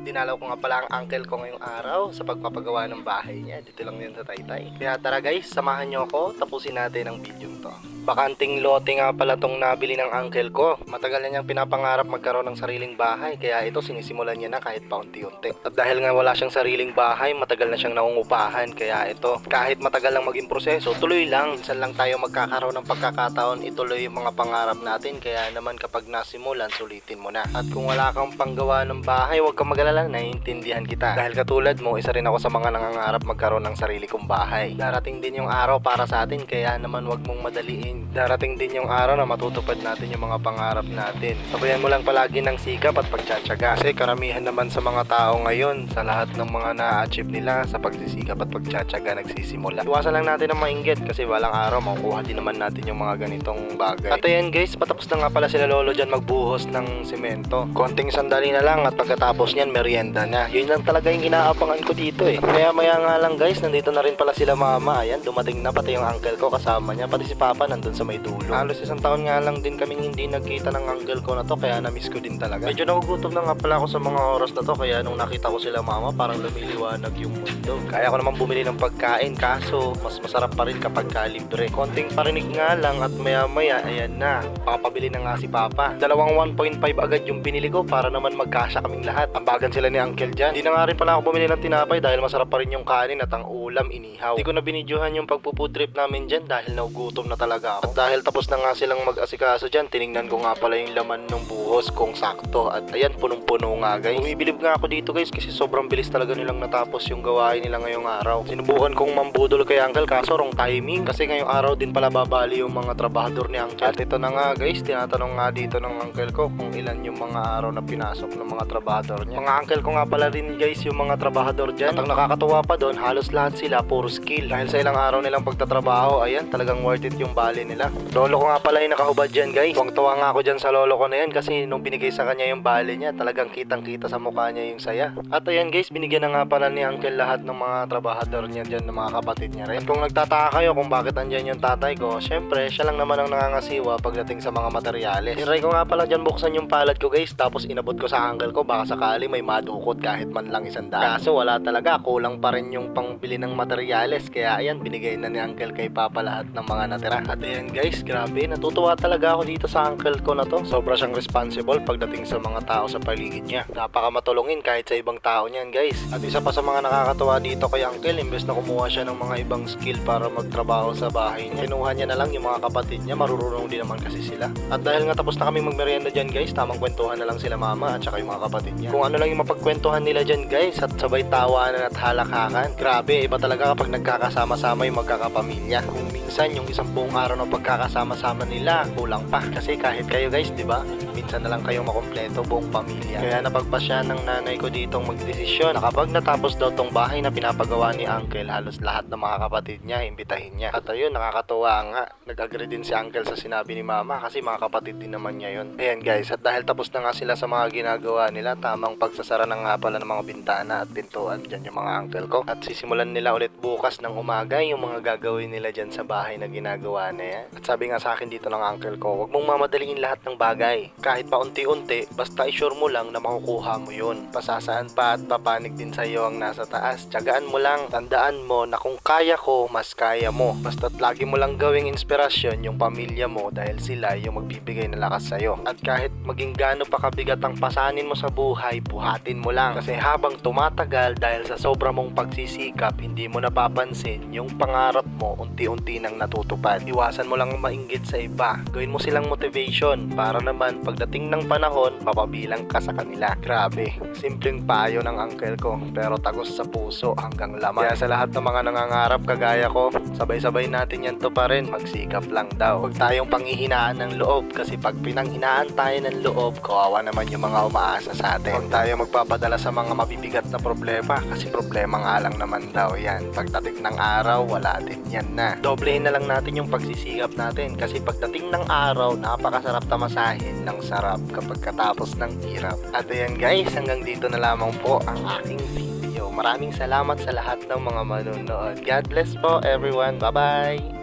Dinalaw ko nga pala ang uncle ko ngayong araw sa pagpapagawa ng bahay niya. Dito lang yun sa Taytay. Kaya tara guys, samahan nyo ako. Tapusin natin ang video to. Bakanting lote nga pala tong nabili ng uncle ko. Matagal na niyang pinapangarap magkaroon ng sariling bahay. Kaya ito sinisimulan niya na kahit paunti-unti. At dahil nga wala siyang sariling bahay, matagal na siyang nangungupahan. Kaya ito, kahit matagal lang maging proseso, tuloy lang. Minsan lang tayo magkakaroon ng pagkakataon ituloy yung mga pangarap natin. Kaya naman kapag nasimulan, sulitin mo na. At kung wala kang panggawa ng bahay, huwag kang mag-alala, naiintindihan kita. Dahil katulad mo, isa rin ako sa mga nangangarap magkaroon ng sarili kong bahay. Darating din yung araw para sa atin, kaya naman huwag mong madaliin. Darating din yung araw na matutupad natin yung mga pangarap natin. Sabayan mo lang palagi ng sikap at pagtsatsaga. Kasi karamihan naman sa mga tao ngayon, sa lahat ng mga na-achieve nila, sa pagsisikap at pagtsatsaga nagsisimula. Iwasan lang natin ang mainggit kasi walang araw makukuha din naman natin yung mga ganitong bagay. At ayan guys, patapos na nga pala sila lolo dyan magbuhos ng semento. Konting sandali na lang at pagkatapos niyan merienda na. Yun lang talaga yung inaabangan ko dito eh. Maya nga lang guys, nandito na rin pala sila mama. Ayan, dumating na pati yung uncle ko kasama niya. Pati si papa nandun sa may dulo. Halos isang taon nga lang din kaming hindi nagkita ng uncle ko na to, kaya na-miss ko din talaga. Medyo nagugutom na nga pala ako sa mga oras na to, kaya nung nakita ko sila mama parang lumiliwanag yung mundo. Kaya ko naman bumili ng pagkain, kaso mas masarap pa rin kapag libre. Konting parinig nga lang at maya ayan na, papabili na nga si papa. Dalawang 1.5 agad yung binili ko para naman magkasya kaming lahat. Ambagan sila ni uncle dyan. Di na nga rin pala ako bumili ng tinapay dahil masarap pa rin yung kanin at ang ulam inihaw. Di ko na binidyohan yung pagpufood trip namin dyan dahil nagugutom na talaga ako. At dahil tapos na nga silang mag-asikaso dyan, tiningnan ko nga pala yung laman ng buhos kung sakto. At ayan, punong-puno nga guys. Bumibilib nga ako dito guys kasi sobrang bilis talaga nilang natapos yung gawain nila ngayong araw. Sinubukan kong mambudol kay uncle kaso wrong timing. Kasi ngayong araw din pala babali yung mga trabahador ni uncle. At ito na nga guys, tinatanong nga dito ng uncle ko kung ilan yung mga araw na pinasok ng mga trabahador niya. Mga uncle ko nga pala rin guys yung mga trabahador dyan. At ang nakakatuwa pa doon, halos lahat sila puro skill. Dahil sa ilang araw nilang pagtatrabaho, ayan, talagang worth it yung bali nila. Lolo ko nga pala yung nakahubad dyan guys. Tuwang-tuwa nga ako dyan sa lolo ko na yan kasi nung binigay sa kanya yung bali niya, talagang kitang-kita sa mukha niya yung saya. At ayan guys, binigyan na nga pala ni uncle lahat ng mga trabahador niya dyan, ng mga kapatid niya rin. At kung nagtataka kayo kung bakit andyan yung tatay ko, syempre siya lang naman ang nangangasiwa pagdating sa mga materyales. Tinry ko nga pala dyan buksan yung palad ko guys, tapos inabot ko sa uncle ko baka sakali may madukot kahit man lang 100. Kaso wala talaga, kulang pa rin yung pangbili ng materyales. Kaya ayan, binigay na ni uncle kay papa lahat ng mga natira. At ayan guys, grabe, natutuwa talaga ako dito sa uncle ko na to. Sobra siyang responsible pagdating sa mga tao sa paligid niya. Napaka matulungin kahit sa ibang tao niyan guys. At isa pa sa mga nakakatuwa dito kay uncle, imbes na kumuha siya ng mga ibang skill para magtrabaho sa bahay niya, kinuha niya na lang yung mga kapatid niya, marurunong din naman kasi sila. At dahil nga tapos na kami magmerienda dyan guys, tamang kwentuhan na lang sila mama at saka yung mga kapatid niya. Kung ano lang yung mapagkwentuhan nila dyan guys, at sabay tawanan at halakakan. Grabe, iba talaga kapag nagkakasama-sama yung magkakapamilya. Kung minsan yung isang buong araw na pagkakasama-sama nila, kulang pa. Kasi kahit kayo guys, di ba? Minsan na lang kayong makompleto buong pamilya. Kaya napagpasya ng nanay ko ditong magdesisyon na kapag natapos daw tong bahay na pinapagawa ni uncle, halos lahat ng mga kapatid niya, imbitahin niya. At ayun, nakakatuwa nga. Nag-agree din si uncle sa sinabi ni mama kasi mga kapatid din naman niya yun. Ayan guys, at dahil tapos na nga sila sa mga ginagawa nila, tamang pagsasara na nga pala ng mga bintana at pintuan dyan yung mga uncle ko. At sisimulan nila ulit bukas ng umaga yung mga gagawin nila dyan sa bahay na ginagawa na yan. At sabi nga sa akin dito ng uncle ko, huwag mong mamadaliin lahat ng bagay. Kahit pa unti-unti, basta isure mo lang na makukuha mo yun. Pasasaan pa at papanig din sa iyo ang nasa taas. Tiyagaan mo lang, tandaan mo na kung kaya ko, mas kaya mo. Basta't lagi mo lang gawing inspirasyon yung pamilya mo dahil sila yung magbibigay ng lakas sa'yo. At kahit maging gaano pa kabigat ang pasanin mo sa buhay, buhatin mo lang. Kasi habang tumatagal dahil sa sobra mong pagsisikap, hindi mo napapansin yung pangarap mo unti-unti nang natutupad. Iwasan mo lang mainggit sa iba. Gawin mo silang motivation para naman pagdating ng panahon, mapabilang ka sa kanila. Grabe, simpleng payo ng uncle ko pero tagos sa puso hanggang laman. Kaya sa lahat ng mga nangangarap kagaya ko, sabay-sabay natin yan to pa rin, magsikap lang daw. Huwag tayong panghihinaan ng loob kasi pag pinanghinaan tayo ng loob, kawawa naman yung mga umaasa sa atin. Huwag tayo magpapadala sa mga mabibigat na problema kasi problema nga lang naman daw yan. Pagdating ng araw, wala din yan na. Doblehin na lang natin yung pagsisikap natin kasi pagdating ng araw, napakasarap tamasahin ng sarap kapag katapos ng hirap. At ayan guys, hanggang dito na lamang po ang aking video. Maraming salamat sa lahat ng mga manonood. God bless po everyone. Bye-bye!